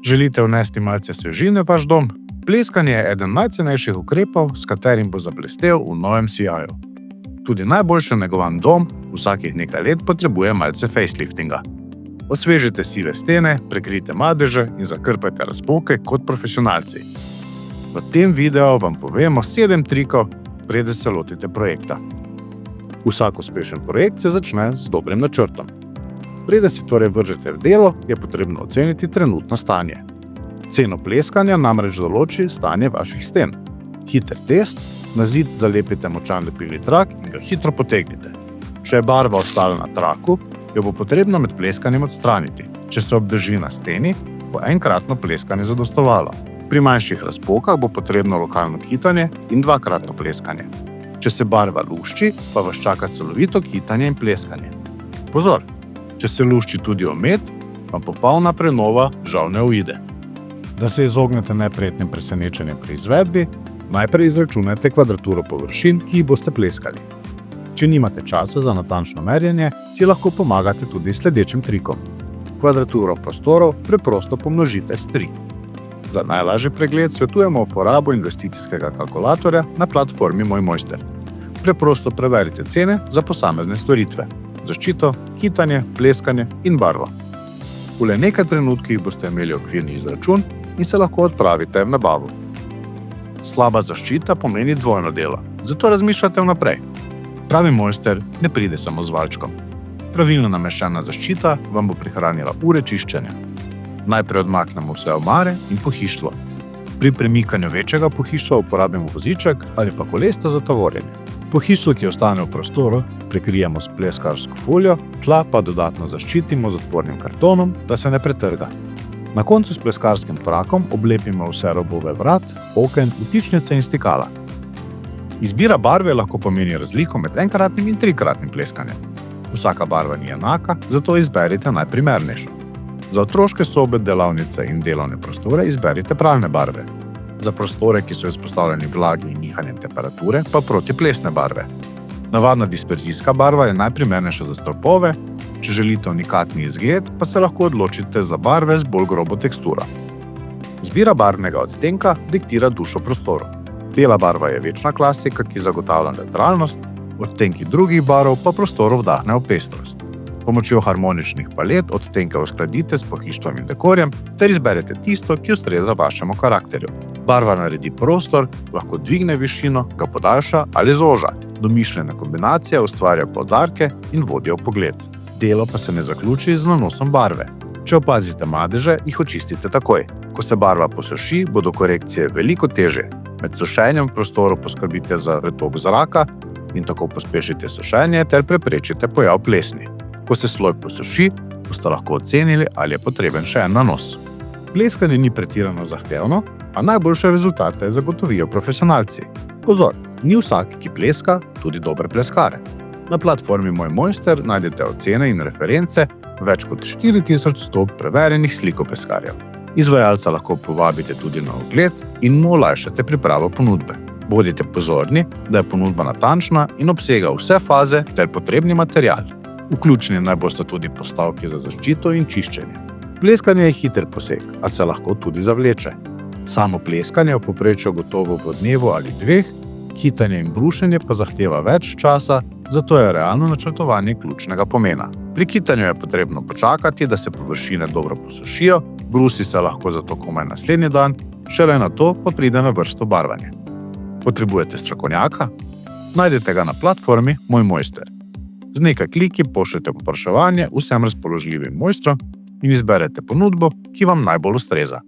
Želite vnesti malce svežine v vaš dom? Pleskanje je eden najcenejših ukrepov, s katerim bo zablestel v novem sijaju. Tudi najboljše negovan dom vsakih nekaj let potrebuje malce faceliftinga. Osvežite sive stene, prekrijte madeže in zakrpajte razpoke kot profesionalci. V tem videu vam povemo 7 trikov, preden se lotite projekta. Vsak uspešen projekt se začne z dobrim načrtom. Preden se torej vržete v delo, je potrebno oceniti trenutno stanje. Ceno pleskanja namreč določi stanje vaših sten. Hiter test, na zid zalepite močan lepilni trak in ga hitro potegnite. Če je barva ostala na traku, jo bo potrebno med pleskanjem odstraniti. Če se obdrži na steni, bo enkratno pleskanje zadostovalo. Pri manjših razpokah bo potrebno lokalno kitanje in dvakratno pleskanje. Če se barva lušči, pa vas čaka celovito kitanje in pleskanje. Pozor! Če se lušči tudi omet, vam popolna prenova žal ne uide. Da se izognete neprijetnim presenečenjem pri izvedbi, najprej izračunajte kvadraturo površin, ki jih boste pleskali. Če nimate časa za natančno merjenje, si lahko pomagate tudi s sledečim trikom. Kvadraturo prostorov preprosto pomnožite s 3. Za najlažji pregled svetujemo uporabo investicijskega kalkulatorja na platformi Moj Mojster. Preprosto preverite cene za posamezne storitve: zaščito, kitanje, pleskanje in barvo. V le nekaj trenutkih boste imeli okvirni izračun in se lahko odpravite v nabavo. Slaba zaščita pomeni dvojno delo, zato razmišljate vnaprej. Pravi mojster ne pride samo z valčkom. Pravilno nameščena zaščita vam bo prihranila ure čiščenja. Najprej odmaknemo vse omare in pohištvo. Pri premikanju večjega pohištva uporabimo voziček ali pa kolesca za tovorjenje. Pohištvo, ki ostane v prostoru, prekrijemo s pleskarsko foljo, tla pa dodatno zaščitimo z odpornim kartonom, da se ne pretrga. Na koncu s pleskarskim trakom oblepimo vse robove vrat, oken, vtičnice in stikala. Izbira barve lahko pomeni razliko med enkratnim in trikratnim pleskanjem. Vsaka barva ni enaka, zato izberite najprimernejšo. Za otroške sobe, delavnice in delovne prostore izberite pralne barve. Za prostore, ki so izpostavljeni vlagi in nihanjem temperature, pa protiplesne barve. Navadna disperzijska barva je najprimernejša za stropove, če želite unikatni izgled, pa se lahko odločite za barve z bolj grobo teksturo. Izbira barvnega odtenka diktira dušo prostoru. Bela barva je večna klasika, ki zagotavlja nevtralnost, odtenki drugih barv pa prostoru vdahnejo pestrost. Pomočjo harmoničnih palet odtenke uskladite s pohištvom in dekorjem ter izberete tisto, ki ustreza vašemu karakterju. Barva naredi prostor, lahko dvigne višino, ga podaljša ali zoža. Domišljene kombinacije ustvarja poudarke in vodijo pogled. Delo pa se ne zaključi z nanosom barve. Če opazite madeže, jih očistite takoj. Ko se barva posuši, bodo korekcije veliko težje. Med sušenjem v prostoru poskrbite za pretok zraka in tako pospešite sušenje ter preprečite pojav plesni. Ko se sloj posuši, boste lahko ocenili, ali je potreben še en nanos. Pleskanje ni pretirano zahtevno, a najboljše rezultate zagotovijo profesionalci. Pozor, ni vsak, ki pleska, tudi dober pleskar. Na platformi Moj Mojster najdete ocene in reference več kot 4100 preverjenih slikopleskarjev. Izvajalca lahko povabite tudi na ogled in mu olajšate pripravo ponudbe. Bodite pozorni, da je ponudba natančna in obsega vse faze ter potrebni material. Vključeni naj bosta tudi postavki za zaščito in čiščenje. Pleskanje je hiter poseg, a se lahko tudi zavleče. Samo pleskanje v povprečju gotovo v dnevu ali 2, kitanje in brušenje pa zahteva več časa, zato je realno načrtovanje ključnega pomena. Pri kitanju je potrebno počakati, da se površine dobro posušijo, brusi se lahko zato komaj naslednji dan, šele nato pa pride na vrsto barvanje. Potrebujete strokovnjaka? Najdete ga na platformi Moj Mojster. Z nekaj kliki pošljete povpraševanje vsem razpoložljivim mojstrom in izberete ponudbo, ki vam najbolj ustreza.